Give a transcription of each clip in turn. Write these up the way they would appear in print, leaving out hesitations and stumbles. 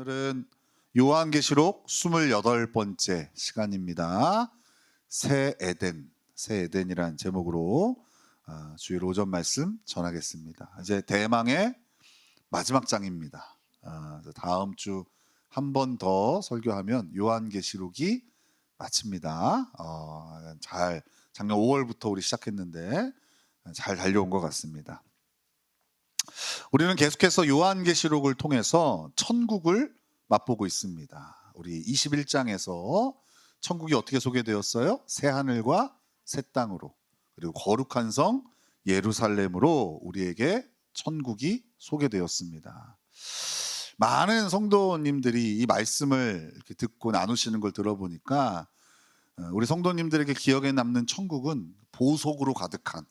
오늘은 요한계시록 28번째 시간입니다. 새 에덴이란 제목으로 주일 오전 말씀 전하겠습니다. 이제 대망의 마지막 장입니다. 다음 주 한 번 더 설교하면 요한계시록이 마칩니다. 작년 5월부터 우리 시작했는데 잘 달려온 것 같습니다. 우리는 계속해서 요한계시록을 통해서 천국을 맛보고 있습니다. 우리 21장에서 천국이 어떻게 소개되었어요? 새 하늘과 새 땅으로, 그리고 거룩한 성 예루살렘으로 우리에게 천국이 소개되었습니다. 많은 성도님들이 이 말씀을 이렇게 듣고 나누시는 걸 들어보니까 우리 성도님들에게 기억에 남는 천국은 보석으로 가득한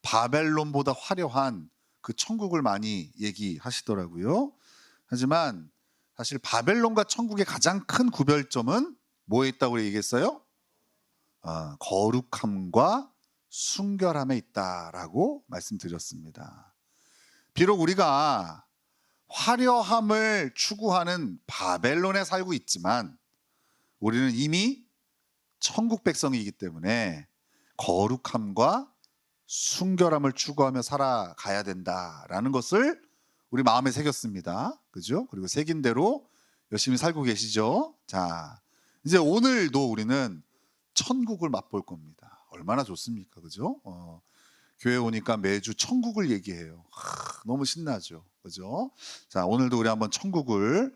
바벨론보다 화려한 그 천국을 많이 얘기하시더라고요. 하지만 사실 바벨론과 천국의 가장 큰 구별점은 뭐에 있다고 얘기했어요? 거룩함과 순결함에 있다라고 말씀드렸습니다. 비록 우리가 화려함을 추구하는 바벨론에 살고 있지만 우리는 이미 천국 백성이기 때문에 거룩함과 순결함을 추구하며 살아가야 된다라는 것을 우리 마음에 새겼습니다. 그죠? 그리고 새긴 대로 열심히 살고 계시죠? 자, 이제 오늘도 우리는 천국을 맛볼 겁니다. 얼마나 좋습니까? 그죠? 교회 오니까 매주 천국을 얘기해요. 너무 신나죠? 그죠? 자, 오늘도 우리 한번 천국을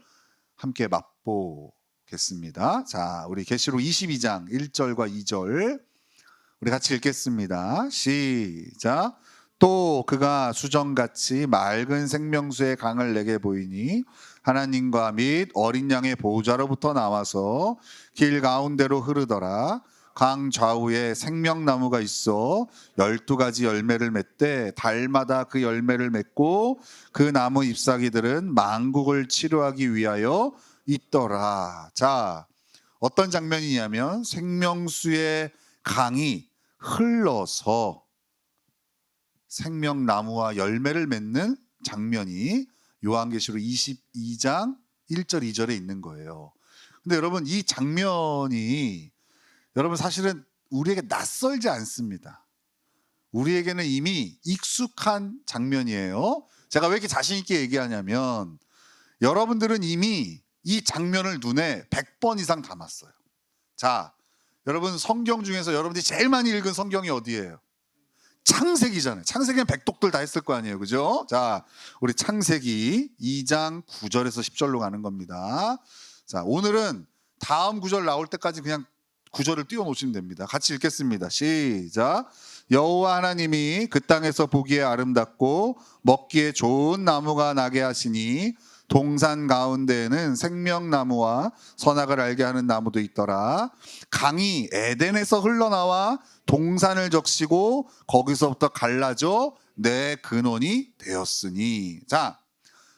함께 맛보겠습니다. 자, 우리 계시록 22장 1절과 2절 우리 같이 읽겠습니다. 시작. 또 그가 수정같이 맑은 생명수의 강을 내게 보이니 하나님과 및 어린 양의 보호자로부터 나와서 길 가운데로 흐르더라. 강 좌우에 생명나무가 있어 12가지 열매를 맺되 달마다 그 열매를 맺고 그 나무 잎사귀들은 만국을 치료하기 위하여 있더라. 자, 어떤 장면이냐면 생명수의 강이 흘러서 생명나무와 열매를 맺는 장면이 요한계시록 22장 1절 2절에 있는 거예요. 근데 여러분, 이 장면이 여러분 사실은 우리에게 낯설지 않습니다. 우리에게는 이미 익숙한 장면이에요. 제가 왜 이렇게 자신 있게 얘기하냐면 여러분들은 이미 이 장면을 눈에 100번 이상 담았어요. 자, 여러분 성경 중에서 여러분들이 제일 많이 읽은 성경이 어디예요? 창세기잖아요. 창세기는 백독들 다 했을 거 아니에요. 그죠? 자, 우리 창세기 2장 9절에서 10절로 가는 겁니다. 자, 오늘은 다음 구절 나올 때까지 그냥 구절을 띄워놓으시면 됩니다. 같이 읽겠습니다. 시작. 여호와 하나님이 그 땅에서 보기에 아름답고 먹기에 좋은 나무가 나게 하시니 동산 가운데에는 생명나무와 선악을 알게 하는 나무도 있더라. 강이 에덴에서 흘러나와 동산을 적시고 거기서부터 갈라져 내 근원이 되었으니. 자,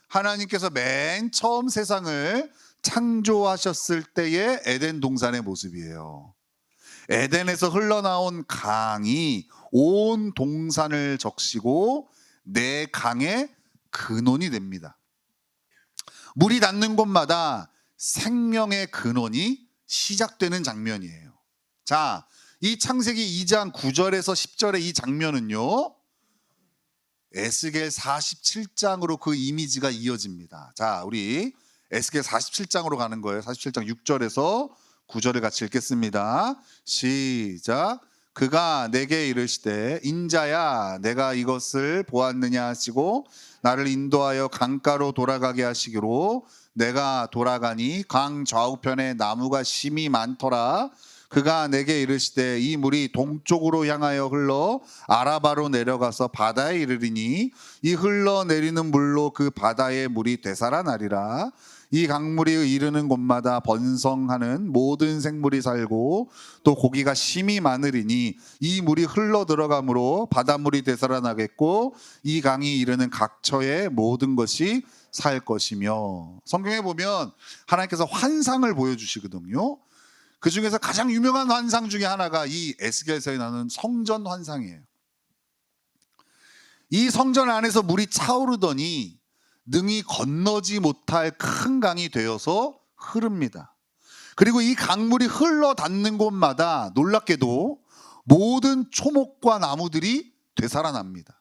하나님께서 맨 처음 세상을 창조하셨을 때의 에덴 동산의 모습이에요. 에덴에서 흘러나온 강이 온 동산을 적시고 내 강의 근원이 됩니다. 물이 닿는 곳마다 생명의 근원이 시작되는 장면이에요. 자, 이 창세기 2장 9절에서 10절의 이 장면은요, 에스겔 47장으로 그 이미지가 이어집니다. 자, 우리 에스겔 47장으로 가는 거예요. 47장 6절에서 9절을 같이 읽겠습니다. 시작. 그가 내게 이르시되 인자야 내가 이것을 보았느냐 하시고 나를 인도하여 강가로 돌아가게 하시기로 내가 돌아가니 강 좌우편에 나무가 심이 많더라. 그가 내게 이르시되 이 물이 동쪽으로 향하여 흘러 아라바로 내려가서 바다에 이르리니 이 흘러내리는 물로 그 바다의 물이 되살아나리라. 이 강물이 이르는 곳마다 번성하는 모든 생물이 살고 또 고기가 심이 많으리니 이 물이 흘러 들어가므로 바닷물이 되살아나겠고 이 강이 이르는 각처의 모든 것이 살 것이며. 성경에 보면 하나님께서 환상을 보여주시거든요. 그 중에서 가장 유명한 환상 중에 하나가 이 에스겔서에 나오는 성전 환상이에요. 이 성전 안에서 물이 차오르더니 능히 건너지 못할 큰 강이 되어서 흐릅니다. 그리고 이 강물이 흘러 닿는 곳마다 놀랍게도 모든 초목과 나무들이 되살아납니다.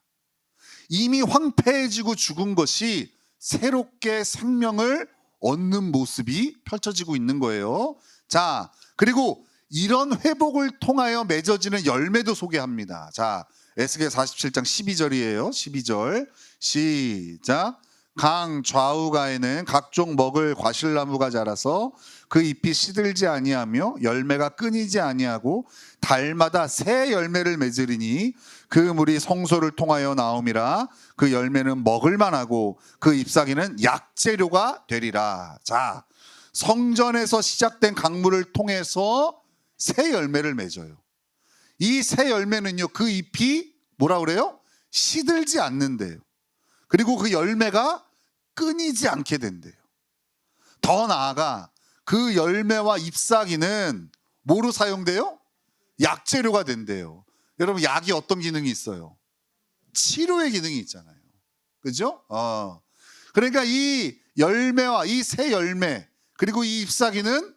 이미 황폐해지고 죽은 것이 새롭게 생명을 얻는 모습이 펼쳐지고 있는 거예요. 자, 그리고 이런 회복을 통하여 맺어지는 열매도 소개합니다. 자, 에스겔 47장 12절이에요. 12절 시작. 강 좌우가에는 각종 먹을 과실나무가 자라서 그 잎이 시들지 아니하며 열매가 끊이지 아니하고 달마다 새 열매를 맺으리니 그 물이 성소를 통하여 나옴이라. 그 열매는 먹을 만하고 그 잎사귀는 약재료가 되리라. 자, 성전에서 시작된 강물을 통해서 새 열매를 맺어요. 이 새 열매는요, 그 잎이 뭐라 그래요? 시들지 않는데요. 그리고 그 열매가 끊이지 않게 된대요. 더 나아가 그 열매와 잎사귀는 뭐로 사용돼요? 약재료가 된대요. 여러분, 약이 어떤 기능이 있어요? 치료의 기능이 있잖아요. 그죠? 그러니까 이 열매와 이 새 열매 그리고 이 잎사귀는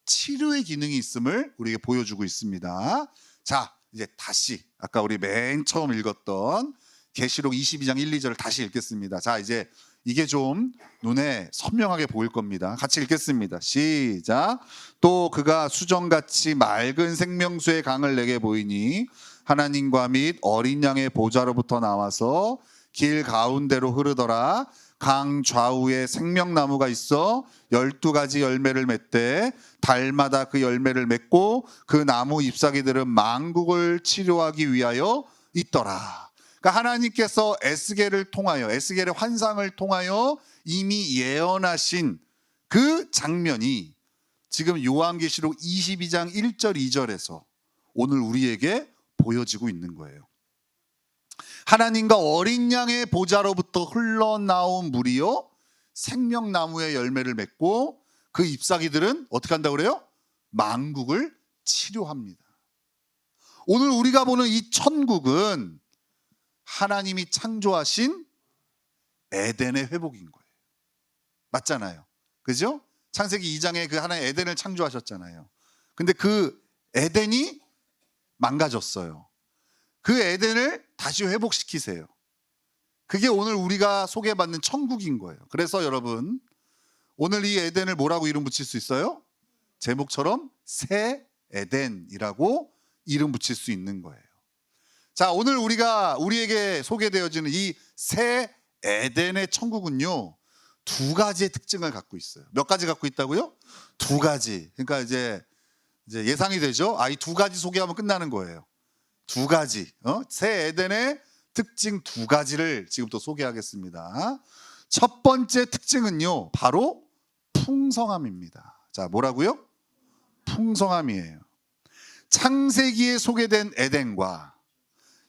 치료의 기능이 있음을 우리에게 보여주고 있습니다. 자, 이제 다시 아까 우리 맨 처음 읽었던 계시록 22장 1, 2절을 다시 읽겠습니다. 자, 이제 이게 좀 눈에 선명하게 보일 겁니다. 같이 읽겠습니다. 시작. 또 그가 수정같이 맑은 생명수의 강을 내게 보이니 하나님과 및 어린 양의 보좌로부터 나와서 길 가운데로 흐르더라. 강 좌우에 생명나무가 있어 12가지 열매를 맺되 달마다 그 열매를 맺고 그 나무 잎사귀들은 만국을 치료하기 위하여 있더라. 그러니까 하나님께서 에스겔을 통하여, 에스겔의 환상을 통하여 이미 예언하신 그 장면이 지금 요한계시록 22장 1절 2절에서 오늘 우리에게 보여지고 있는 거예요. 하나님과 어린 양의 보좌로부터 흘러나온 물이요 생명나무의 열매를 맺고 그 잎사귀들은 어떻게 한다고 그래요? 만국을 치료합니다. 오늘 우리가 보는 이 천국은 하나님이 창조하신 에덴의 회복인 거예요. 맞잖아요. 그죠? 창세기 2장에 그 하나님 에덴을 창조하셨잖아요. 근데 그 에덴이 망가졌어요. 그 에덴을 다시 회복시키세요. 그게 오늘 우리가 소개받는 천국인 거예요. 그래서 여러분, 오늘 이 에덴을 뭐라고 이름 붙일 수 있어요? 제목처럼 새 에덴이라고 이름 붙일 수 있는 거예요. 자, 오늘 우리에게 소개되어지는 이 새 에덴의 천국은요, 두 가지의 특징을 갖고 있어요. 몇 가지 갖고 있다고요? 두 가지. 그러니까 이제 예상이 되죠? 이 두 가지 소개하면 끝나는 거예요. 두 가지. 새 에덴의 특징 두 가지를 지금부터 소개하겠습니다. 첫 번째 특징은요, 바로 풍성함입니다. 자, 뭐라고요? 풍성함이에요. 창세기에 소개된 에덴과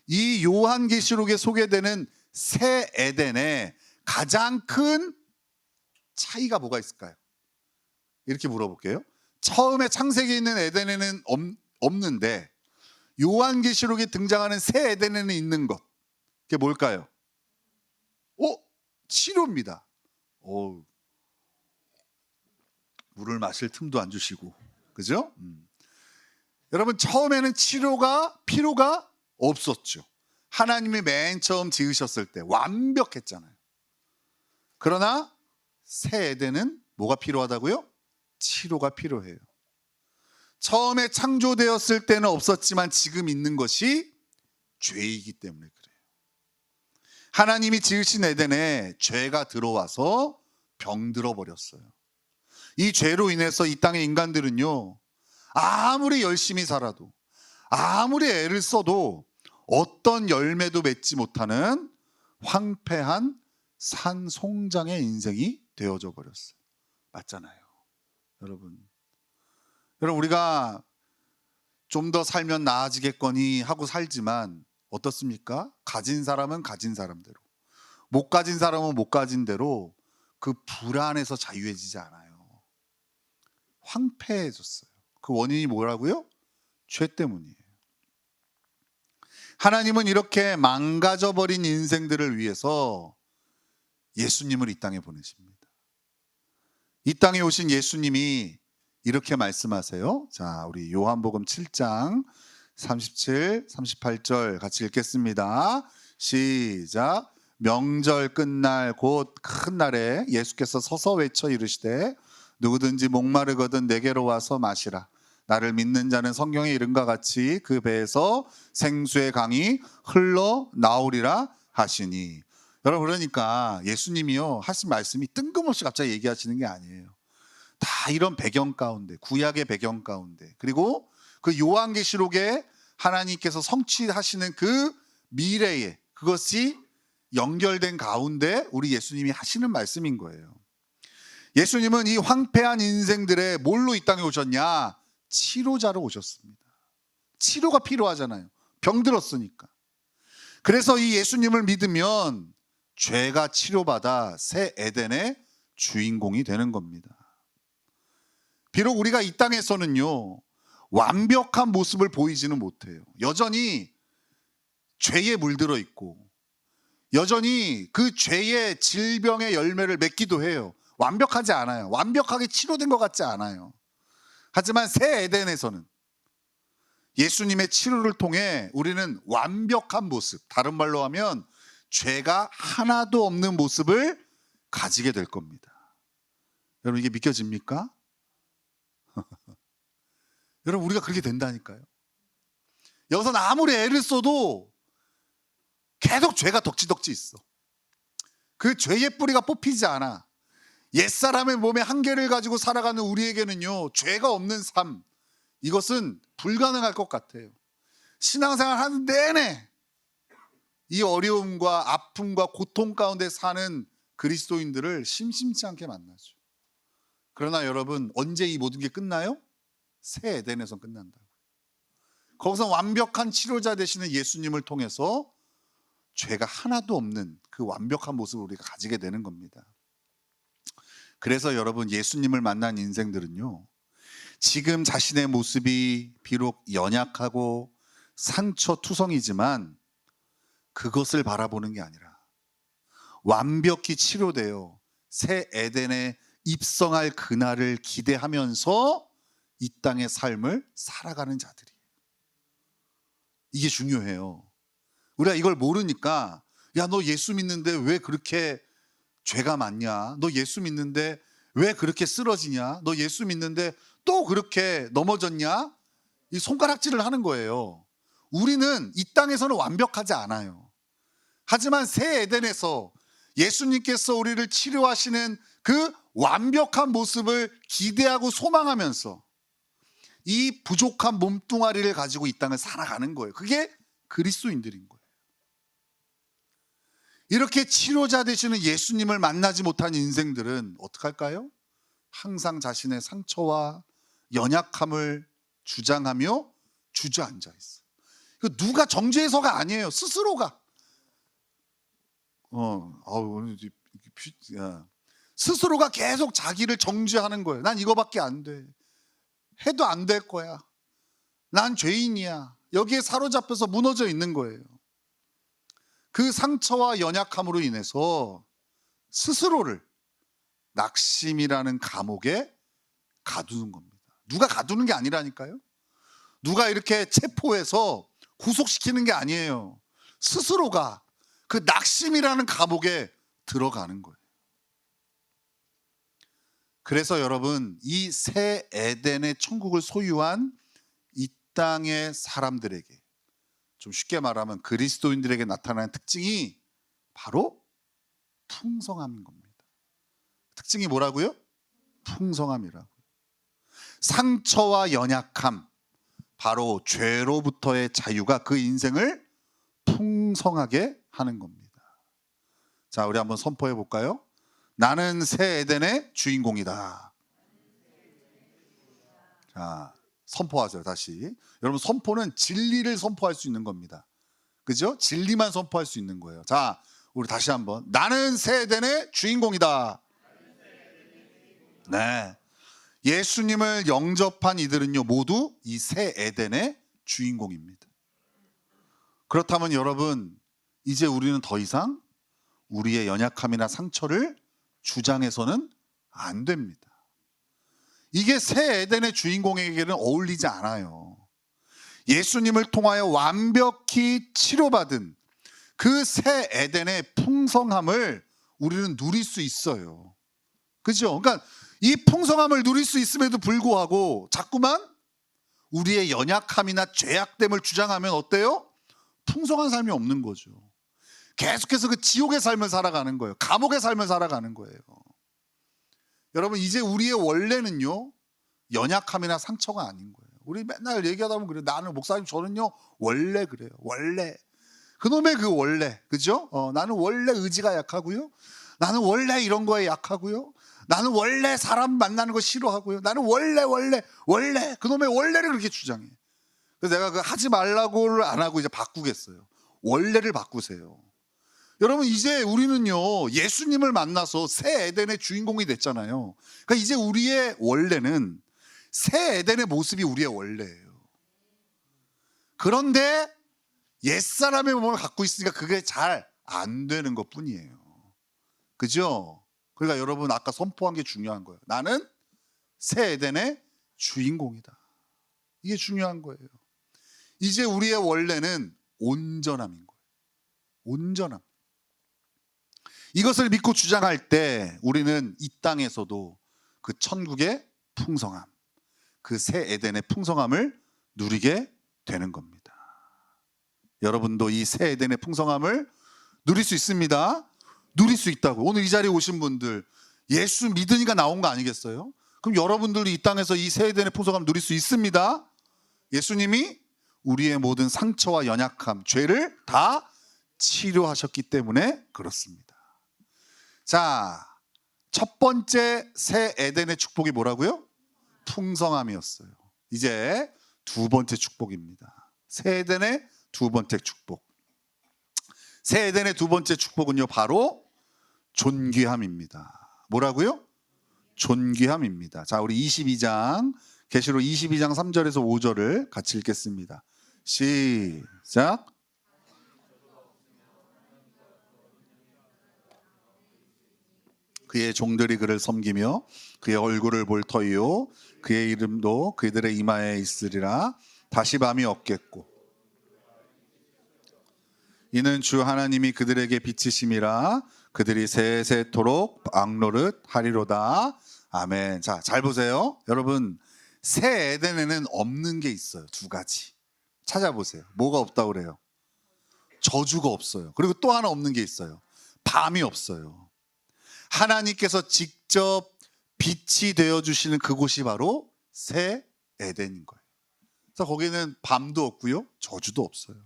이 요한계시록에 소개되는 새 에덴의 가장 큰 차이가 뭐가 있을까요? 이렇게 물어볼게요. 처음에 창세기에 있는 에덴에는 없는데 요한계시록에 등장하는 새 에덴에는 있는 것, 그게 뭘까요? 치료입니다. 물을 마실 틈도 안 주시고, 그죠? 여러분, 처음에는 필요가 없었죠. 하나님이 맨 처음 지으셨을 때 완벽했잖아요. 그러나 새 에덴은 뭐가 필요하다고요? 치료가 필요해요. 처음에 창조되었을 때는 없었지만 지금 있는 것이 죄이기 때문에 그래요. 하나님이 지으신 에덴에 죄가 들어와서 병들어 버렸어요. 이 죄로 인해서 이 땅의 인간들은요, 아무리 열심히 살아도, 아무리 애를 써도 어떤 열매도 맺지 못하는 황폐한 산송장의 인생이 되어져 버렸어요. 맞잖아요. 여러분, 우리가 좀 더 살면 나아지겠거니 하고 살지만 어떻습니까? 가진 사람은 가진 사람대로, 못 가진 사람은 못 가진 대로 그 불안에서 자유해지지 않아요. 황폐해졌어요. 그 원인이 뭐라고요? 죄 때문이에요. 하나님은 이렇게 망가져버린 인생들을 위해서 예수님을 이 땅에 보내십니다. 이 땅에 오신 예수님이 이렇게 말씀하세요. 자, 우리 요한복음 7장 37, 38절 같이 읽겠습니다. 시작. 명절 끝날 곧 큰 날에 예수께서 서서 외쳐 이르시되 누구든지 목마르거든 내게로 와서 마시라. 나를 믿는 자는 성경에 이른과 같이 그 배에서 생수의 강이 흘러 나오리라 하시니. 여러분, 그러니까 예수님이요 하신 말씀이 뜬금없이 갑자기 얘기하시는 게 아니에요. 다 이런 배경 가운데, 구약의 배경 가운데, 그리고 그 요한계시록에 하나님께서 성취하시는 그 미래에 그것이 연결된 가운데 우리 예수님이 하시는 말씀인 거예요. 예수님은 이 황폐한 인생들의 뭘로 이 땅에 오셨냐? 치료자로 오셨습니다. 치료가 필요하잖아요. 병들었으니까. 그래서 이 예수님을 믿으면 죄가 치료받아 새 에덴의 주인공이 되는 겁니다. 비록 우리가 이 땅에서는요 완벽한 모습을 보이지는 못해요. 여전히 죄에 물들어 있고 여전히 그 죄의 질병의 열매를 맺기도 해요. 완벽하지 않아요. 완벽하게 치료된 것 같지 않아요. 하지만 새 에덴에서는 예수님의 치료를 통해 우리는 완벽한 모습, 다른 말로 하면 죄가 하나도 없는 모습을 가지게 될 겁니다. 여러분, 이게 믿겨집니까? 여러분, 우리가 그렇게 된다니까요. 여기서는 아무리 애를 써도 계속 죄가 덕지덕지 있어. 그 죄의 뿌리가 뽑히지 않아. 옛사람의 몸에 한계를 가지고 살아가는 우리에게는요 죄가 없는 삶, 이것은 불가능할 것 같아요. 신앙생활 하는 내내 이 어려움과 아픔과 고통 가운데 사는 그리스도인들을 심심치 않게 만나죠. 그러나 여러분, 언제 이 모든 게 끝나요? 새 에덴에서 끝난다고. 거기서 완벽한 치료자 되시는 예수님을 통해서 죄가 하나도 없는 그 완벽한 모습을 우리가 가지게 되는 겁니다. 그래서 여러분, 예수님을 만난 인생들은요 지금 자신의 모습이 비록 연약하고 상처투성이지만 그것을 바라보는 게 아니라 완벽히 치료되어 새 에덴에 입성할 그날을 기대하면서 이 땅의 삶을 살아가는 자들이에요. 이게 중요해요. 우리가 이걸 모르니까 야, 너 예수 믿는데 왜 그렇게 죄가 많냐? 너 예수 믿는데 왜 그렇게 쓰러지냐? 너 예수 믿는데 또 그렇게 넘어졌냐? 이 손가락질을 하는 거예요. 우리는 이 땅에서는 완벽하지 않아요. 하지만 새 에덴에서 예수님께서 우리를 치료하시는 그 완벽한 모습을 기대하고 소망하면서 이 부족한 몸뚱아리를 가지고 이 땅을 살아가는 거예요. 그게 그리스도인들인 거예요. 이렇게 치료자 되시는 예수님을 만나지 못한 인생들은 어떡할까요? 항상 자신의 상처와 연약함을 주장하며 주저앉아 있어요. 누가 정죄해서가 아니에요. 스스로가. 스스로가 계속 자기를 정죄하는 거예요. 난 이거밖에 안 돼. 해도 안 될 거야. 난 죄인이야. 여기에 사로잡혀서 무너져 있는 거예요. 그 상처와 연약함으로 인해서 스스로를 낙심이라는 감옥에 가두는 겁니다. 누가 가두는 게 아니라니까요. 누가 이렇게 체포해서 구속시키는 게 아니에요. 스스로가 그 낙심이라는 감옥에 들어가는 거예요. 그래서 여러분, 이 새 에덴의 천국을 소유한 이 땅의 사람들에게, 좀 쉽게 말하면 그리스도인들에게 나타나는 특징이 바로 풍성함인 겁니다. 특징이 뭐라고요? 풍성함이라고요. 상처와 연약함, 바로 죄로부터의 자유가 그 인생을 풍성하게 하는 겁니다. 자, 우리 한번 선포해 볼까요? 나는 새 에덴의 주인공이다. 자, 선포하세요. 다시. 여러분, 선포는 진리를 선포할 수 있는 겁니다. 그죠? 진리만 선포할 수 있는 거예요. 자, 우리 다시 한번. 나는 새 에덴의 주인공이다. 네. 예수님을 영접한 이들은요 모두 이 새 에덴의 주인공입니다. 그렇다면 여러분, 이제 우리는 더 이상 우리의 연약함이나 상처를 주장해서는 안 됩니다. 이게 새 에덴의 주인공에게는 어울리지 않아요. 예수님을 통하여 완벽히 치료받은 그 새 에덴의 풍성함을 우리는 누릴 수 있어요. 그죠? 그러니까 이 풍성함을 누릴 수 있음에도 불구하고 자꾸만 우리의 연약함이나 죄악됨을 주장하면 어때요? 풍성한 삶이 없는 거죠. 계속해서 그 지옥의 삶을 살아가는 거예요. 감옥의 삶을 살아가는 거예요. 여러분, 이제 우리의 원래는요, 연약함이나 상처가 아닌 거예요. 우리 맨날 얘기하다 보면 그래요. 나는 목사님, 저는요 원래 그래요. 원래 그놈의 그 원래, 그죠? 나는 원래 의지가 약하고요. 나는 원래 이런 거에 약하고요. 나는 원래 사람 만나는 거 싫어하고요. 나는 원래 그놈의 원래를 그렇게 주장해. 그래서 내가 그 하지 말라고를 안 하고 이제 바꾸겠어요. 원래를 바꾸세요. 여러분, 이제 우리는요 예수님을 만나서 새 에덴의 주인공이 됐잖아요. 그러니까 이제 우리의 원래는 새 에덴의 모습이 우리의 원래예요. 그런데 옛사람의 몸을 갖고 있으니까 그게 잘 안 되는 것 뿐이에요. 그죠? 그러니까 여러분, 아까 선포한 게 중요한 거예요. 나는 새 에덴의 주인공이다. 이게 중요한 거예요. 이제 우리의 원래는 온전함인 거예요. 온전함. 이것을 믿고 주장할 때 우리는 이 땅에서도 그 천국의 풍성함, 그 새 에덴의 풍성함을 누리게 되는 겁니다. 여러분도 이 새 에덴의 풍성함을 누릴 수 있습니다. 누릴 수 있다고. 오늘 이 자리에 오신 분들 예수 믿으니까 나온 거 아니겠어요? 그럼 여러분들도 이 땅에서 이 새 에덴의 풍성함을 누릴 수 있습니다. 예수님이 우리의 모든 상처와 연약함, 죄를 다 치료하셨기 때문에 그렇습니다. 자, 첫 번째 새 에덴의 축복이 뭐라고요? 풍성함이었어요. 이제 두 번째 축복입니다. 새 에덴의 두 번째 축복. 새 에덴의 두 번째 축복은요, 바로 존귀함입니다. 뭐라고요? 존귀함입니다. 자, 우리 22장, 계시록 22장 3절에서 5절을 같이 읽겠습니다. 시작. 그의 종들이 그를 섬기며 그의 얼굴을 볼 터이요 그의 이름도 그들의 이마에 있으리라. 다시 밤이 없겠고 이는 주 하나님이 그들에게 빛이심이라. 그들이 세세토록 악노릇 하리로다. 아멘. 자, 잘 보세요. 여러분, 새 에덴에는 없는 게 있어요. 두 가지 찾아보세요. 뭐가 없다고 그래요? 저주가 없어요. 그리고 또 하나 없는 게 있어요. 밤이 없어요. 하나님께서 직접 빛이 되어주시는 그곳이 바로 새 에덴인 거예요. 그래서 거기는 밤도 없고요, 저주도 없어요.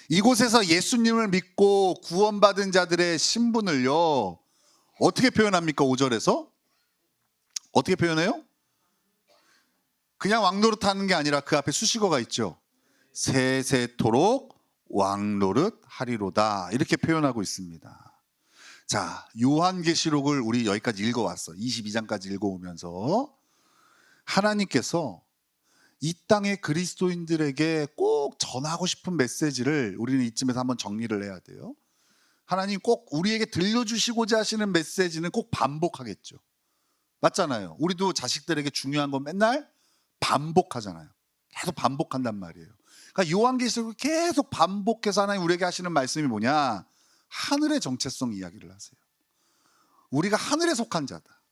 이곳에서 예수님을 믿고 구원받은 자들의 신분을요 어떻게 표현합니까? 5절에서 어떻게 표현해요? 그냥 왕노릇 하는 게 아니라 그 앞에 수식어가 있죠. 세세토록 왕노릇 하리로다, 이렇게 표현하고 있습니다. 자, 요한계시록을 우리 여기까지 읽어왔어. 22장까지 읽어오면서 하나님께서 이 땅의 그리스도인들에게 꼭 전하고 싶은 메시지를 우리는 이쯤에서 한번 정리를 해야 돼요. 하나님 꼭 우리에게 들려주시고자 하시는 메시지는 꼭 반복하겠죠. 맞잖아요. 우리도 자식들에게 중요한 건 맨날 반복하잖아요. 계속 반복한단 말이에요. 그러니까 요한계시록을 계속 반복해서 하나님 우리에게 하시는 말씀이 뭐냐? 하늘의 정체성 이야기를 하세요. 우리가 하늘에 속한 자다.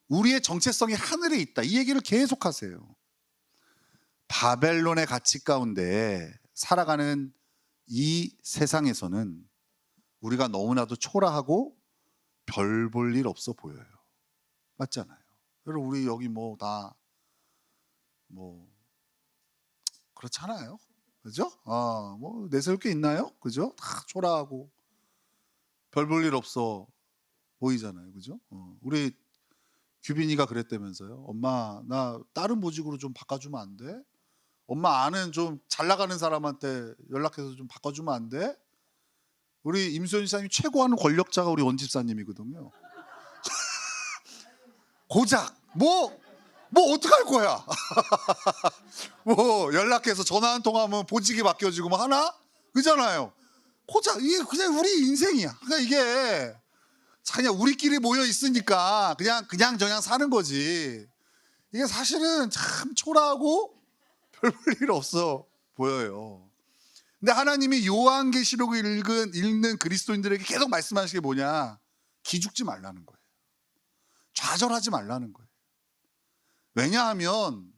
우리의 정체성이 하늘에 있다. 이 얘기를 계속 하세요. 바벨론의 가치 가운데 살아가는 이 세상에서는 우리가 너무나도 초라하고 별 볼 일 없어 보여요. 맞잖아요. 여러분, 우리 여기 뭐 다 뭐 그렇잖아요. 그죠? 뭐 내세울 게 있나요? 그죠? 다 초라하고 별 볼 일 없어 보이잖아요. 그죠? 우리 규빈이가 그랬다면서요. 엄마, 나 다른 보직으로 좀 바꿔주면 안 돼? 엄마, 아는 좀 잘 나가는 사람한테 연락해서 좀 바꿔주면 안 돼? 우리 임수연 지사님 최고하는 권력자가 우리 원 집사님이거든요. 고작 뭐 어떡할 거야? 뭐 연락해서 전화 한 통하면 보직이 바뀌어지고 뭐 하나? 그잖아요. 고작 이게 그냥 우리 인생이야. 그러니까 이게 그냥 우리끼리 모여 있으니까 그냥 저냥 사는 거지. 이게 사실은 참 초라하고 별 볼 일 없어 보여요. 근데 하나님이 요한계시록을 읽는 그리스도인들에게 계속 말씀하시는 게 뭐냐? 기죽지 말라는 거예요. 좌절하지 말라는 거예요. 왜냐하면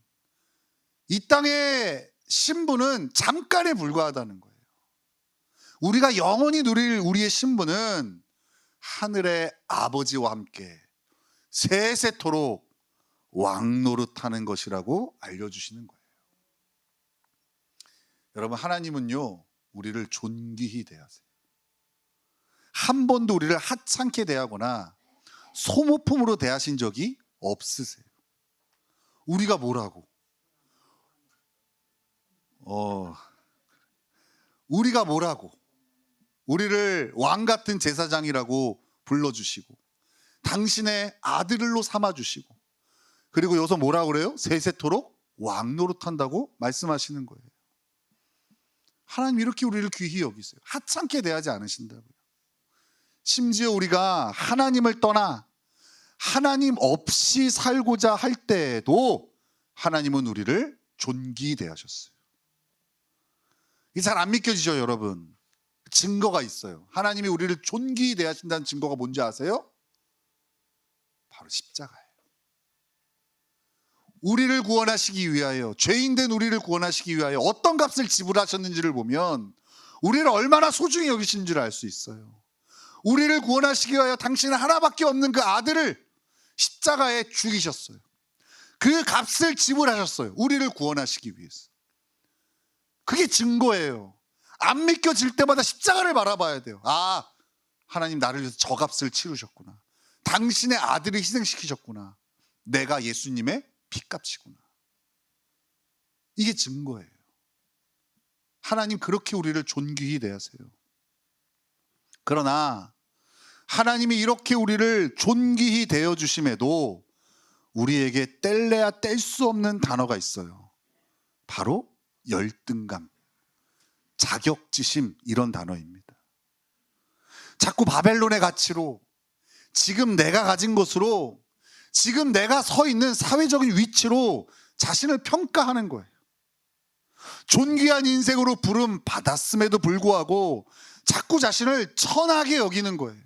이 땅의 신분은 잠깐에 불과하다는 거예요. 우리가 영원히 누릴 우리의 신분은 하늘의 아버지와 함께 세세토록 왕노릇하는 것이라고 알려주시는 거예요. 여러분, 하나님은요, 우리를 존귀히 대하세요. 한 번도 우리를 하찮게 대하거나 소모품으로 대하신 적이 없으세요. 우리가 뭐라고? 우리가 뭐라고? 우리를 왕 같은 제사장이라고 불러주시고 당신의 아들로 삼아주시고, 그리고 여기서 뭐라고 그래요? 세세토록 왕노릇한다고 말씀하시는 거예요. 하나님 이렇게 우리를 귀히 여기세요. 하찮게 대하지 않으신다고요. 심지어 우리가 하나님을 떠나 하나님 없이 살고자 할 때에도 하나님은 우리를 존귀히 대하셨어요. 이게 잘 안 믿겨지죠, 여러분? 증거가 있어요. 하나님이 우리를 존귀히 대하신다는 증거가 뭔지 아세요? 바로 십자가예요. 우리를 구원하시기 위하여, 죄인된 우리를 구원하시기 위하여 어떤 값을 지불하셨는지를 보면 우리를 얼마나 소중히 여기신 줄 알 수 있어요. 우리를 구원하시기 위하여 당신은 하나밖에 없는 그 아들을 십자가에 죽이셨어요. 그 값을 지불하셨어요. 우리를 구원하시기 위해서. 그게 증거예요. 안 믿겨질 때마다 십자가를 바라봐야 돼요. 아, 하나님 나를 위해서 저 값을 치르셨구나. 당신의 아들을 희생시키셨구나. 내가 예수님의 핏값이구나. 이게 증거예요. 하나님 그렇게 우리를 존귀히 대하세요. 그러나 하나님이 이렇게 우리를 존귀히 대해주심에도 우리에게 뗄래야 뗄 수 없는 단어가 있어요. 바로 열등감, 자격지심, 이런 단어입니다. 자꾸 바벨론의 가치로, 지금 내가 가진 것으로, 지금 내가 서 있는 사회적인 위치로 자신을 평가하는 거예요. 존귀한 인생으로 부름 받았음에도 불구하고 자꾸 자신을 천하게 여기는 거예요.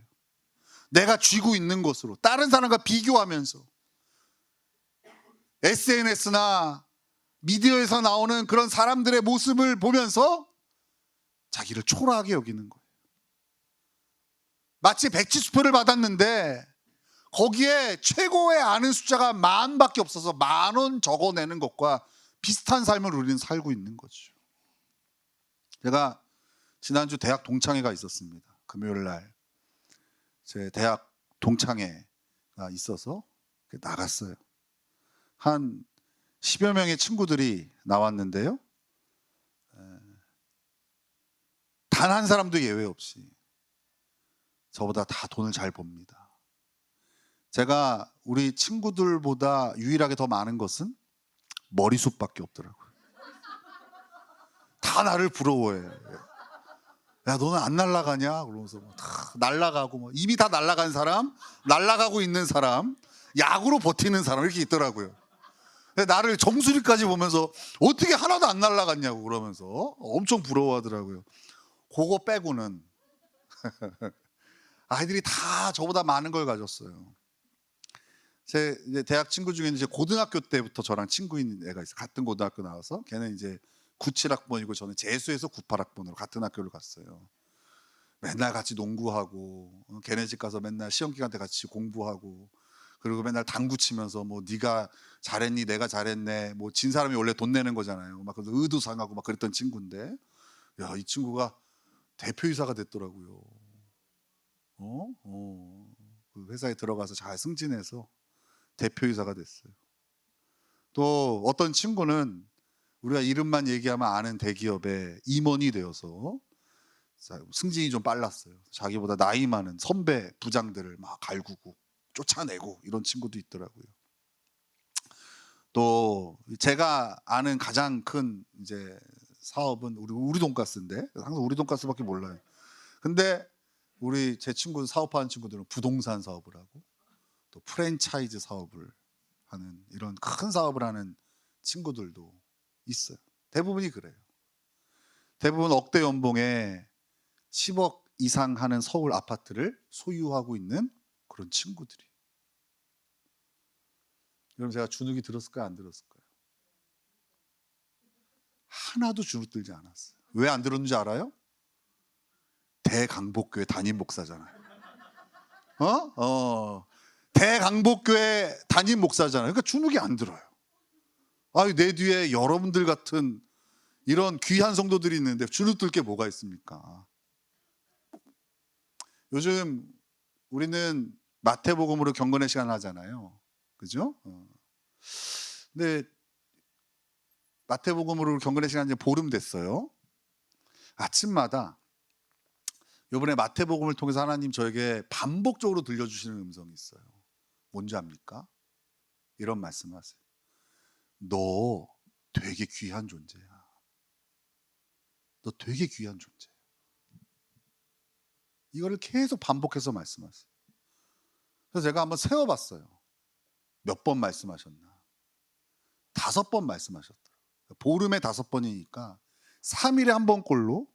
내가 쥐고 있는 것으로 다른 사람과 비교하면서 SNS나 미디어에서 나오는 그런 사람들의 모습을 보면서 자기를 초라하게 여기는 거예요. 마치 백지수표를 받았는데 거기에 최고의 아는 숫자가 10,000밖에 없어서 10,000원 적어내는 것과 비슷한 삶을 우리는 살고 있는 거죠. 제가 지난주 대학 동창회가 있었습니다. 금요일 날 제 대학 동창회가 있어서 나갔어요. 한 10여 명의 친구들이 나왔는데요, 단 한 사람도 예외 없이 저보다 다 돈을 잘 법니다. 제가 우리 친구들보다 유일하게 더 많은 것은 머리숱밖에 없더라고요. 다 나를 부러워해. 야, 너는 안 날아가냐? 그러면서 다 날아가고, 이미 다 날아간 사람, 날아가고 있는 사람, 약으로 버티는 사람, 이렇게 있더라고요. 나를 정수리까지 보면서 어떻게 하나도 안 날아갔냐고 그러면서 엄청 부러워하더라고요. 그거 빼고는 아이들이 다 저보다 많은 걸 가졌어요. 제 이제 대학 친구 중에는 이제 고등학교 때부터 저랑 친구인 애가 있어요. 같은 고등학교 나와서. 걔는 이제 97학번이고 저는 재수해서 98학번으로 같은 학교를 갔어요. 맨날 같이 농구하고, 걔네 집 가서 맨날 시험 기간 때 같이 공부하고, 그리고 맨날 당구 치면서 뭐 네가 잘했니, 내가 잘했네, 뭐 진 사람이 원래 돈 내는 거잖아요. 막 그래서 의도 상하고 막 그랬던 친구인데, 야, 이 친구가 대표이사가 됐더라고요. 그 회사에 들어가서 잘 승진해서 대표이사가 됐어요. 또 어떤 친구는 우리가 이름만 얘기하면 아는 대기업의 임원이 되어서 승진이 좀 빨랐어요. 자기보다 나이 많은 선배 부장들을 막 갈구고 쫓아내고 이런 친구도 있더라고요. 또 제가 아는 가장 큰 이제 사업은 우리 돈가스인데, 항상 우리 돈가스밖에 몰라요. 근데 우리 제 친구 사업하는 친구들은 부동산 사업을 하고 또 프랜차이즈 사업을 하는 이런 큰 사업을 하는 친구들도 있어요. 대부분이 그래요. 대부분 억대 연봉에 10억 이상 하는 서울 아파트를 소유하고 있는 그런 친구들이. 여러분 제가 주눅이 들었을까요? 안 들었을까요? 하나도 주눅 들지 않았어요. 왜 안 들었는지 알아요? 대강복교회 담임 목사잖아요. 대강복교회 담임 목사잖아요. 그러니까 주눅이 안 들어요. 아유, 내 뒤에 여러분들 같은 이런 귀한 성도들이 있는데 주눅 들 게 뭐가 있습니까? 요즘 우리는 마태복음으로 경건의 시간 하잖아요. 그죠? 근데 마태복음으로 경건의 시간 이제 보름 됐어요. 아침마다 이번에 마태복음을 통해서 하나님 저에게 반복적으로 들려주시는 음성이 있어요. 뭔지 압니까? 이런 말씀을 하세요. 너 되게 귀한 존재야. 너 되게 귀한 존재야. 이거를 계속 반복해서 말씀하세요. 그래서 제가 한번 세어봤어요. 몇 번 말씀하셨나? 5번 말씀하셨더라고요. 보름에 5번이니까 3일에 한 번꼴로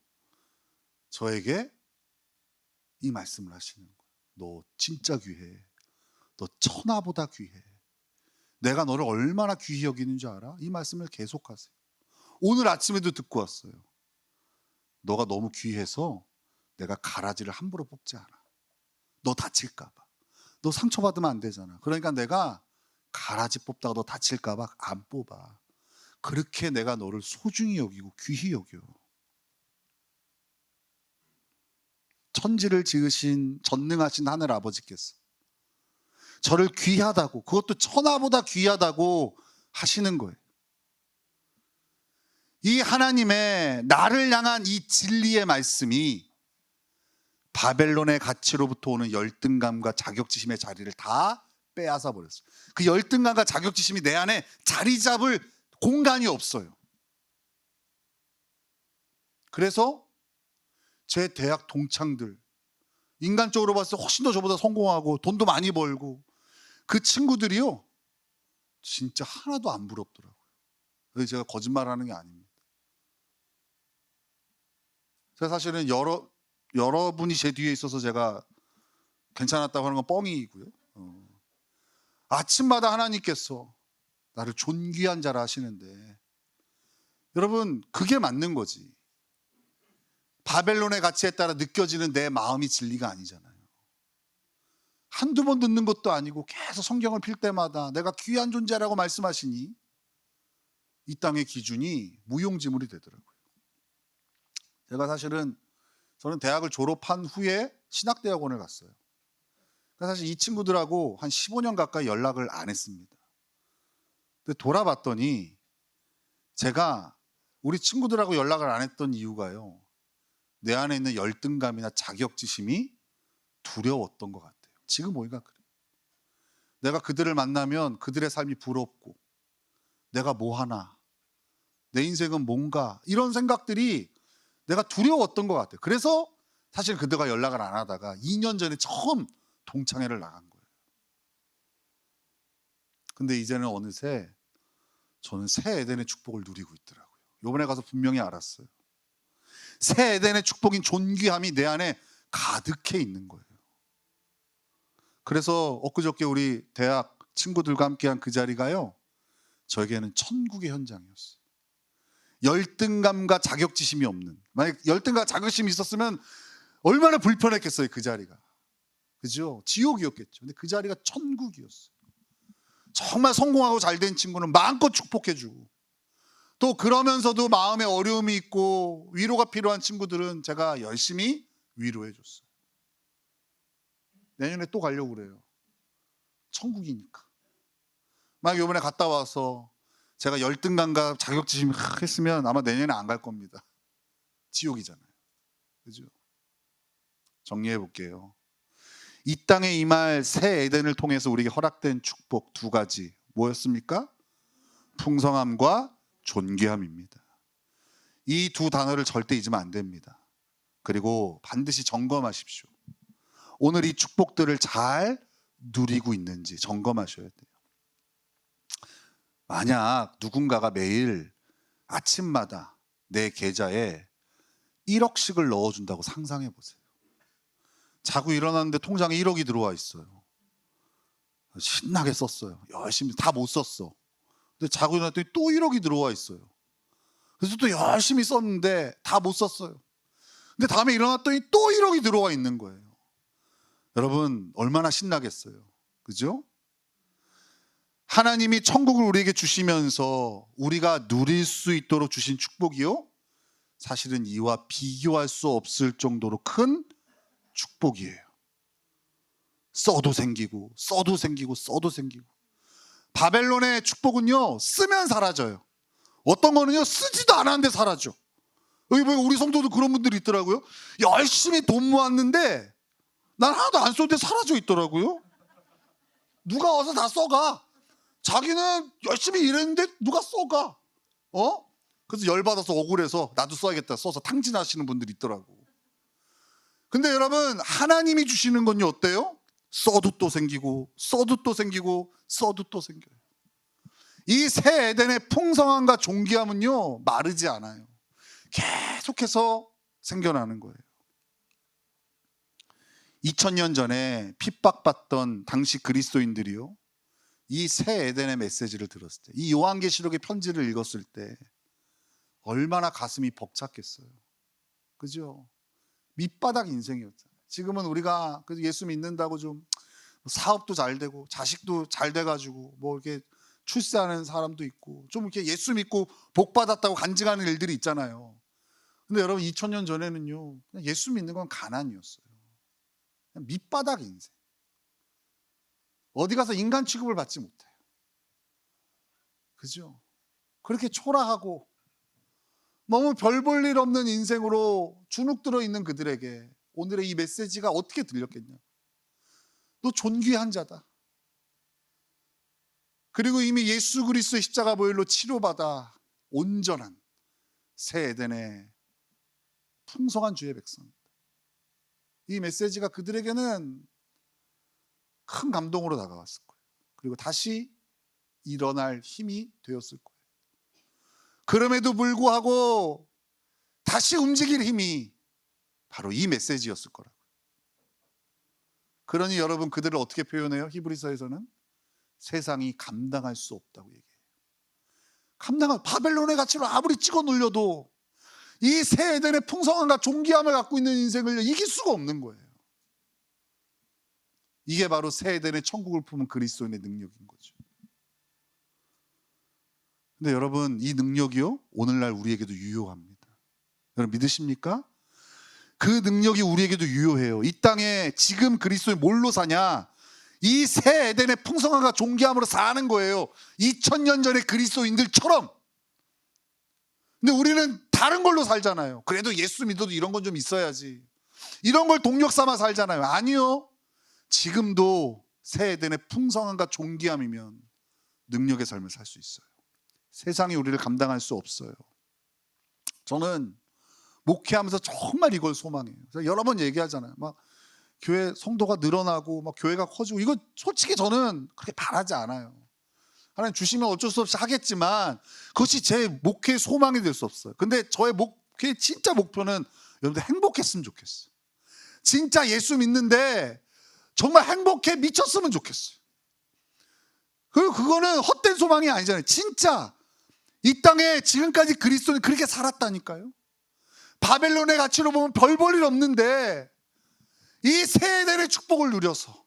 저에게 이 말씀을 하시는 거예요. 너 진짜 귀해. 너 천하보다 귀해. 내가 너를 얼마나 귀히 여기는 줄 알아? 이 말씀을 계속하세요. 오늘 아침에도 듣고 왔어요. 너가 너무 귀해서 내가 가라지를 함부로 뽑지 않아. 너 다칠까 봐. 너 상처받으면 안 되잖아. 그러니까 내가 가라지 뽑다가 너 다칠까 봐 안 뽑아. 그렇게 내가 너를 소중히 여기고 귀히 여겨. 천지를 지으신 전능하신 하늘 아버지께서 저를 귀하다고, 그것도 천하보다 귀하다고 하시는 거예요. 이 하나님의 나를 향한 이 진리의 말씀이 바벨론의 가치로부터 오는 열등감과 자격지심의 자리를 다 빼앗아 버렸어요. 그 열등감과 자격지심이 내 안에 자리 잡을 공간이 없어요. 그래서 제 대학 동창들, 인간적으로 봤을 때 훨씬 더 저보다 성공하고 돈도 많이 벌고 그 친구들이요, 진짜 하나도 안 부럽더라고요. 그래서 제가 거짓말하는 게 아닙니다. 제가 사실은 여러분이 제 뒤에 있어서 제가 괜찮았다고 하는 건 뻥이고요. 아침마다 하나님께서 나를 존귀한 자라 하시는데, 여러분 그게 맞는 거지. 바벨론의 가치에 따라 느껴지는 내 마음이 진리가 아니잖아요. 한두 번 듣는 것도 아니고 계속 성경을 필 때마다 내가 귀한 존재라고 말씀하시니 이 땅의 기준이 무용지물이 되더라고요. 제가 사실은 저는 대학을 졸업한 후에 신학대학원을 갔어요. 사실 이 친구들하고 한 15년 가까이 연락을 안 했습니다. 근데 돌아봤더니 제가 우리 친구들하고 연락을 안 했던 이유가요, 내 안에 있는 열등감이나 자격지심이 두려웠던 것 같아요. 지금 보니까 그래요. 내가 그들을 만나면 그들의 삶이 부럽고 내가 뭐 하나, 내 인생은 뭔가, 이런 생각들이 내가 두려웠던 것 같아요. 그래서 사실 그들과 연락을 안 하다가 2년 전에 처음 동창회를 나간 거예요. 근데 이제는 어느새 저는 새 에덴의 축복을 누리고 있더라고요. 이번에 가서 분명히 알았어요. 새 에덴의 축복인 존귀함이 내 안에 가득해 있는 거예요. 그래서 엊그저께 우리 대학 친구들과 함께한 그 자리가요, 저에게는 천국의 현장이었어요. 열등감과 자격지심이 없는, 만약 열등감과 자격지심이 있었으면 얼마나 불편했겠어요. 그 자리가, 그죠? 지옥이었겠죠. 근데 그 자리가 천국이었어요. 정말 성공하고 잘된 친구는 마음껏 축복해주고, 또 그러면서도 마음에 어려움이 있고 위로가 필요한 친구들은 제가 열심히 위로해줬어요. 내년에 또 가려고 그래요. 천국이니까. 막 이번에 갔다 와서 제가 열등감과 자격지심이 했으면 아마 내년에 안 갈 겁니다. 지옥이잖아요. 그죠? 정리해 볼게요. 이 땅에 임할 새 에덴을 통해서 우리에게 허락된 축복 2가지, 뭐였습니까? 풍성함과 존귀함입니다. 이 2 단어를 절대 잊으면 안 됩니다. 그리고 반드시 점검하십시오. 오늘 이 축복들을 잘 누리고 있는지 점검하셔야 돼요. 만약 누군가가 매일 아침마다 내 계좌에 1억씩을 넣어준다고 상상해 보세요. 자고 일어났는데 통장에 1억이 들어와 있어요. 신나게 썼어요. 열심히 다 못 썼어. 근데 자고 일어났더니 또 1억이 들어와 있어요. 그래서 또 열심히 썼는데 다 못 썼어요. 근데 다음에 일어났더니 또 1억이 들어와 있는 거예요. 여러분 얼마나 신나겠어요. 그죠? 하나님이 천국을 우리에게 주시면서 우리가 누릴 수 있도록 주신 축복이요, 사실은 이와 비교할 수 없을 정도로 큰 축복이에요. 써도 생기고 써도 생기고 써도 생기고. 바벨론의 축복은요, 쓰면 사라져요. 어떤 거는요, 쓰지도 않았는데 사라져. 여기 보면 우리 성도도 그런 분들이 있더라고요. 열심히 돈 모았는데 난 하나도 안 썼는데 사라져 있더라고요. 누가 와서 다 써가. 자기는 열심히 일했는데 누가 써가. 그래서 열받아서 억울해서 나도 써야겠다 써서 탕진하시는 분들이 있더라고. 근데 여러분 하나님이 주시는 건요 어때요? 써도 또 생기고 써도 또 생기고 써도 또 생겨요. 이 새 에덴의 풍성함과 존귀함은요 마르지 않아요. 계속해서 생겨나는 거예요. 2000년 전에 핍박받던 당시 그리스도인들이요, 이 새 에덴의 메시지를 들었을 때, 이 요한계시록의 편지를 읽었을 때 얼마나 가슴이 벅찼겠어요. 그죠? 밑바닥 인생이었잖아요. 지금은 우리가 예수 믿는다고 좀 사업도 잘 되고 자식도 잘 돼가지고 뭐 이렇게 출세하는 사람도 있고 좀 이렇게 예수 믿고 복 받았다고 간증하는 일들이 있잖아요. 근데 여러분 2000년 전에는요 그냥 예수 믿는 건 가난이었어요. 그냥 밑바닥 인생. 어디 가서 인간 취급을 받지 못해요. 그죠? 그렇게 초라하고 너무 별 볼 일 없는 인생으로 주눅 들어 있는 그들에게 오늘의 이 메시지가 어떻게 들렸겠냐. 너 존귀한 자다. 그리고 이미 예수 그리스도의 십자가 보혈로 치료받아 온전한 새 에덴의 풍성한 주의 백성입니다. 이 메시지가 그들에게는 큰 감동으로 다가왔을 거예요. 그리고 다시 일어날 힘이 되었을 거예요. 그럼에도 불구하고 다시 움직일 힘이 바로 이 메시지였을 거라고요. 그러니 여러분 그들을 어떻게 표현해요? 히브리서에서는 세상이 감당할 수 없다고 얘기해요. 바벨론의 가치로 아무리 찍어 눌려도 이 새 에덴의 풍성함과 존귀함을 갖고 있는 인생을 이길 수가 없는 거예요. 이게 바로 새 에덴의 천국을 품은 그리스도인의 능력인 거죠. 근데 여러분 이 능력이요 오늘날 우리에게도 유효합니다. 여러분 믿으십니까? 그 능력이 우리에게도 유효해요. 이 땅에 지금 그리스도인 뭘로 사냐? 이 새 에덴의 풍성함과 존귀함으로 사는 거예요. 2000년 전의 그리스도인들처럼. 근데 우리는 다른 걸로 살잖아요. 그래도 예수 믿어도 이런 건 좀 있어야지. 이런 걸 동력 삼아 살잖아요. 아니요. 지금도 새 에덴의 풍성함과 존귀함이면 능력의 삶을 살 수 있어요. 세상이 우리를 감당할 수 없어요. 저는 목회하면서 정말 이걸 소망해요. 여러 번 얘기하잖아요. 막 교회 성도가 늘어나고 막 교회가 커지고, 이거 솔직히 저는 그렇게 바라지 않아요. 하나님 주시면 어쩔 수 없이 하겠지만 그것이 제 목회의 소망이 될 수 없어요. 근데 저의 목회의 진짜 목표는 여러분들 행복했으면 좋겠어요. 진짜 예수 믿는데 정말 행복해 미쳤으면 좋겠어요. 그리고 그거는 헛된 소망이 아니잖아요. 진짜 이 땅에 지금까지 그리스도는 그렇게 살았다니까요. 바벨론의 가치로 보면 별 볼 일 없는데 이 새 에덴의 축복을 누려서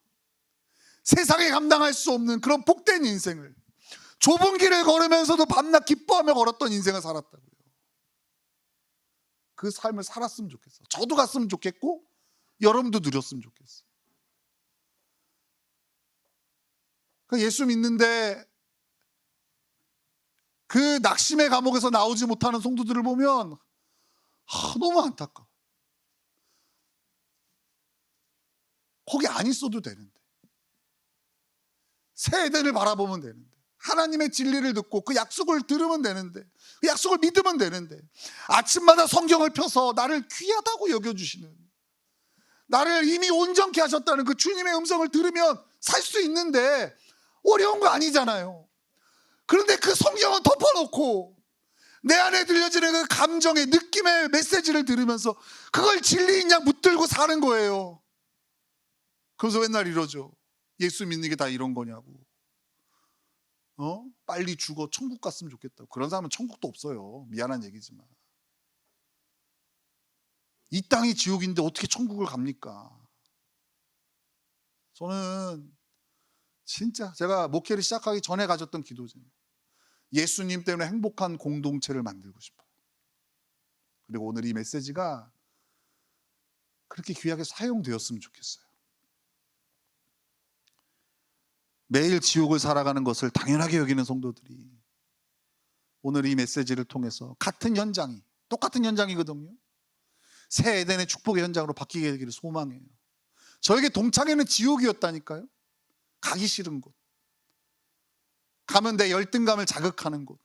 세상에 감당할 수 없는 그런 복된 인생을, 좁은 길을 걸으면서도 밤낮 기뻐하며 걸었던 인생을 살았다고요. 그 삶을 살았으면 좋겠어. 저도 갔으면 좋겠고 여러분도 누렸으면 좋겠어. 예수 믿는데 그 낙심의 감옥에서 나오지 못하는 성도들을 보면 너무 안타까워. 거기 안 있어도 되는데, 새 에덴을 바라보면 되는데 하나님의 진리를 듣고 그 약속을 들으면 되는데, 그 약속을 믿으면 되는데, 아침마다 성경을 펴서 나를 귀하다고 여겨주시는, 나를 이미 온전케 하셨다는 그 주님의 음성을 들으면 살 수 있는데 어려운 거 아니잖아요. 그런데 그 성경은 덮어놓고 내 안에 들려지는 그 감정의 느낌의 메시지를 들으면서 그걸 진리인 양 붙들고 사는 거예요. 그래서 맨날 이러죠. 예수 믿는 게 다 이런 거냐고. 빨리 죽어 천국 갔으면 좋겠다고. 그런 사람은 천국도 없어요. 미안한 얘기지만. 이 땅이 지옥인데 어떻게 천국을 갑니까? 저는 진짜 제가 목회를 시작하기 전에 가졌던 기도제입니다. 예수님 때문에 행복한 공동체를 만들고 싶어요. 그리고 오늘 이 메시지가 그렇게 귀하게 사용되었으면 좋겠어요. 매일 지옥을 살아가는 것을 당연하게 여기는 성도들이 오늘 이 메시지를 통해서 같은 현장이, 똑같은 현장이거든요, 새 에덴의 축복의 현장으로 바뀌게 되기를 소망해요. 저에게 동창회는 지옥이었다니까요. 가기 싫은 곳, 가면 내 열등감을 자극하는 곳,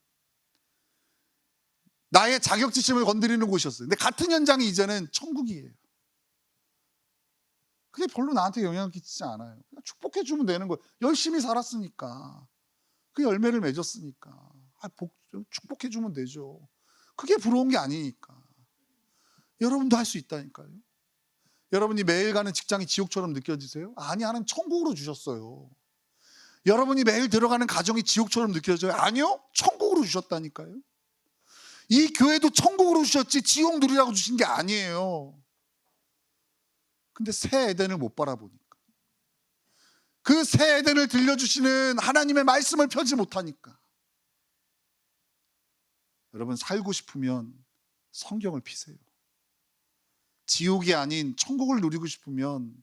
나의 자격지심을 건드리는 곳이었어요. 근데 같은 현장이 이제는 천국이에요. 그게 별로 나한테 영향을 끼치지 않아요. 그냥 축복해 주면 되는 거예요. 열심히 살았으니까, 그 열매를 맺었으니까 축복해 주면 되죠. 그게 부러운 게 아니니까. 여러분도 할 수 있다니까요. 여러분이 매일 가는 직장이 지옥처럼 느껴지세요? 아니, 하나님 천국으로 주셨어요. 여러분이 매일 들어가는 가정이 지옥처럼 느껴져요? 아니요, 천국으로 주셨다니까요. 이 교회도 천국으로 주셨지 지옥 누리라고 주신 게 아니에요. 근데 새 에덴을 못 바라보니까, 그 새 에덴을 들려주시는 하나님의 말씀을 펴지 못하니까. 여러분, 살고 싶으면 성경을 피세요. 지옥이 아닌 천국을 누리고 싶으면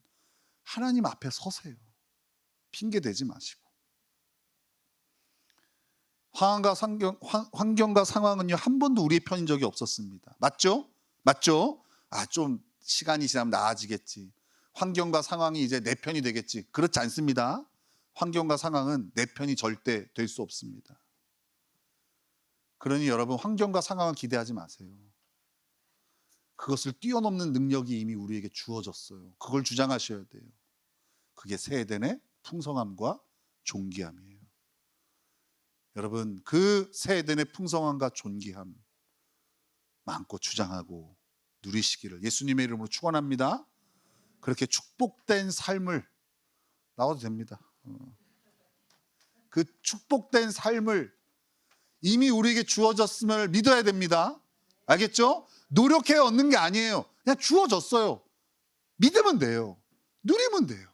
하나님 앞에 서세요. 핑계 대지 마시고. 환경과 상황은요, 한 번도 우리의 편인 적이 없었습니다. 맞죠? 맞죠? 좀 시간이 지나면 나아지겠지, 환경과 상황이 이제 내 편이 되겠지. 그렇지 않습니다. 환경과 상황은 내 편이 절대 될 수 없습니다. 그러니 여러분, 환경과 상황을 기대하지 마세요. 그것을 뛰어넘는 능력이 이미 우리에게 주어졌어요. 그걸 주장하셔야 돼요. 그게 새 에덴의 풍성함과 존귀함이에요. 여러분, 그 새 에덴의 풍성함과 존귀함 마음껏 주장하고 누리시기를 예수님의 이름으로 축원합니다. 그렇게 축복된 삶을, 나와도 됩니다. 그 축복된 삶을 이미 우리에게 주어졌음을 믿어야 됩니다. 알겠죠? 노력해 얻는 게 아니에요. 그냥 주어졌어요. 믿으면 돼요. 누리면 돼요.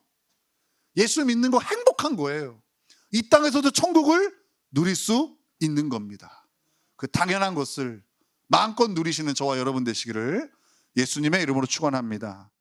예수 믿는 거 행복한 거예요. 이 땅에서도 천국을 누릴 수 있는 겁니다. 그 당연한 것을 마음껏 누리시는 저와 여러분 되시기를 예수님의 이름으로 축원합니다.